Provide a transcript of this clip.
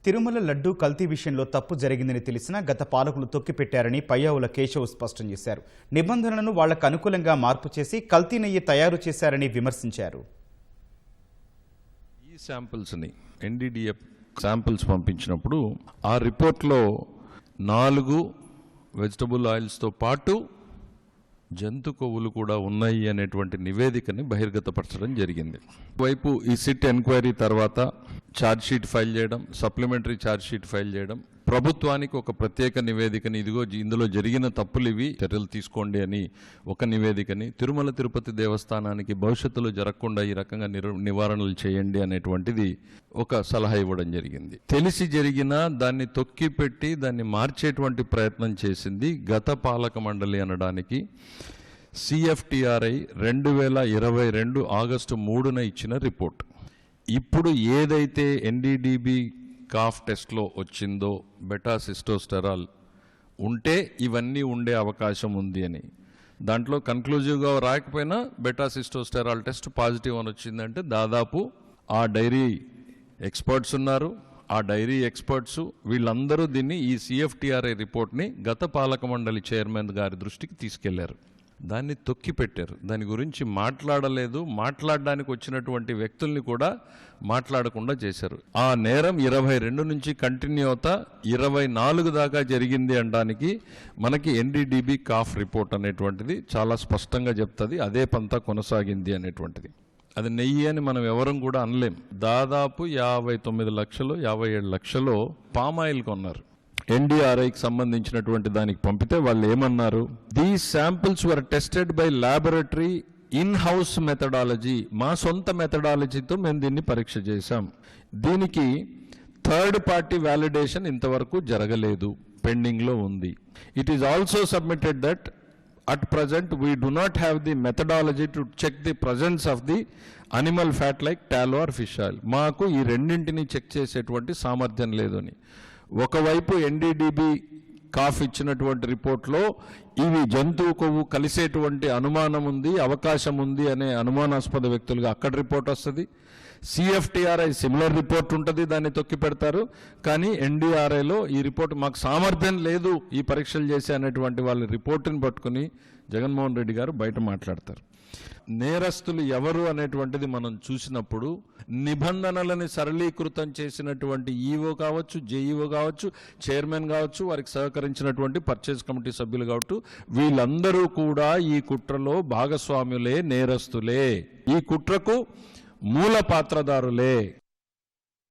తిరుమల లడ్డూ కల్తీ విషయంలో తప్పు జరిగిందని తెలిసినా గత పాలకులు తొక్కిపెట్టారని పయ్యావుల కేశవ్ స్పష్టం చేశారు. నిబంధనలను వాళ్లకు అనుకూలంగా మార్పు చేసి కల్తీ నెయ్యి తయారు చేశారని విమర్శించారు. ఈ శాంపిల్స్ని ఎన్డీడీఎఫ్ శాంపిల్స్ పంపించినప్పుడు ఆ రిపోర్ట్లో 4 వెజిటబుల్ ఆయిల్స్తో పాటు జంతు కొవ్వులు కూడా ఉన్నాయి అనేటువంటి నివేదికని బహిర్గతపరచడం జరిగింది. వైపు ఈ సిట్ ఎంక్వైరీ తర్వాత ఛార్జ్షీట్ ఫైల్ చేయడం, సప్లిమెంటరీ ఛార్జ్షీట్ ఫైల్ చేయడం, ప్రభుత్వానికి ఒక ప్రత్యేక నివేదికని ఇదిగో ఇందులో జరిగిన తప్పులు ఇవి చర్యలు తీసుకోండి అని ఒక నివేదికని, తిరుమల తిరుపతి దేవస్థానానికి భవిష్యత్తులో జరగకుండా ఈ రకంగా నివారణలు చేయండి అనేటువంటిది ఒక సలహా ఇవ్వడం జరిగింది. తెలిసి జరిగినా దాన్ని తొక్కిపెట్టి దాన్ని మార్చేటువంటి ప్రయత్నం చేసింది గత పాలక మండలి అనడానికి CFTRI 2022 ఆగస్టు 3న ఇచ్చిన రిపోర్ట్. ఇప్పుడు ఏదైతే NDDB కాఫ్ టెస్ట్లో వచ్చిందో బెటాసిస్టోస్టెరాల్ ఉంటే ఇవన్నీ ఉండే అవకాశం ఉంది అని, దాంట్లో కన్క్లూజివ్గా రాకపోయినా బెటాసిస్టోస్టెరాల్ టెస్ట్ పాజిటివ్ అని వచ్చిందంటే దాదాపు ఆ డైరీ ఎక్స్పర్ట్స్ ఉన్నారు, ఆ డైరీ ఎక్స్పర్ట్స్ వీళ్ళందరూ దీన్ని ఈ CFTRI రిపోర్ట్ని గత పాలక మండలి చైర్మన్ గారి దృష్టికి తీసుకెళ్లారు. దాన్ని తొక్కిపెట్టారు, దాని గురించి మాట్లాడలేదు, మాట్లాడడానికి వచ్చినటువంటి వ్యక్తుల్ని కూడా మాట్లాడకుండా చేశారు. ఆ నేరం 22 నుంచి కంటిన్యూ అవుతా 24 దాకా జరిగింది అనడానికి మనకి NDDB కాఫ్ రిపోర్ట్ అనేటువంటిది చాలా స్పష్టంగా చెప్తుంది. అదే పంతా కొనసాగింది అనేటువంటిది. అది నెయ్యి అని మనం ఎవరం కూడా అనలేం. దాదాపు 59 లక్షలు 57 లక్షలు పామాయిల్ కొన్నారు. NDRIకి సంబంధించినటువంటి దానికి పంపితే వాళ్ళు ఏమన్నారు, these samples were tested by laboratory in house methodology, మా సొంత మెథడాలజీతో మేము దీన్ని పరీక్ష చేశాం, దీనికి థర్డ్ పార్టీ వ్యాలిడేషన్ ఇంతవరకు జరగలేదు, పెండింగ్లో ఉంది. It is also submitted that at present we do not have the methodology to check the presence of the animal fat like tallow or fish oil. మాకు ఈ రెండింటిని చెక్ చేసేటువంటి సామర్థ్యం లేదు అని. ఒకవైపు NDDB కాఫ్ ఇచ్చినటువంటి రిపోర్ట్లో ఇవి జంతువు కొవ్వు కలిసేటువంటి అనుమానం ఉంది, అవకాశం ఉంది అనే అనుమానాస్పద వ్యక్తులుగా అక్కడ రిపోర్ట్ వస్తుంది. CFTRI సిమిలర్ రిపోర్ట్ ఉంటుంది, దాన్ని తొక్కి పెడతారు. కానీ NDRIలో ఈ రిపోర్ట్ మాకు సామర్థ్యం లేదు ఈ పరీక్షలు చేసే అనేటువంటి వాళ్ళ రిపోర్టుని పట్టుకుని జగన్మోహన్ రెడ్డి గారు బయట మాట్లాడతారు. నేరస్తులు ఎవరు అనేటువంటిది మనం చూసినప్పుడు నిబంధనలని సరళీకృతం చేసినటువంటి ఈఓ కావచ్చు, జేఈఓ కావచ్చు, చైర్మన్ కావచ్చు, వారికి సహకరించినటువంటి పర్చేజ్ కమిటీ సభ్యులు కావచ్చు, వీళ్ళందరూ కూడా ఈ కుట్రలో భాగస్వాములే, నేరస్తులే, ఈ కుట్రకు మూల పాత్రదారులే.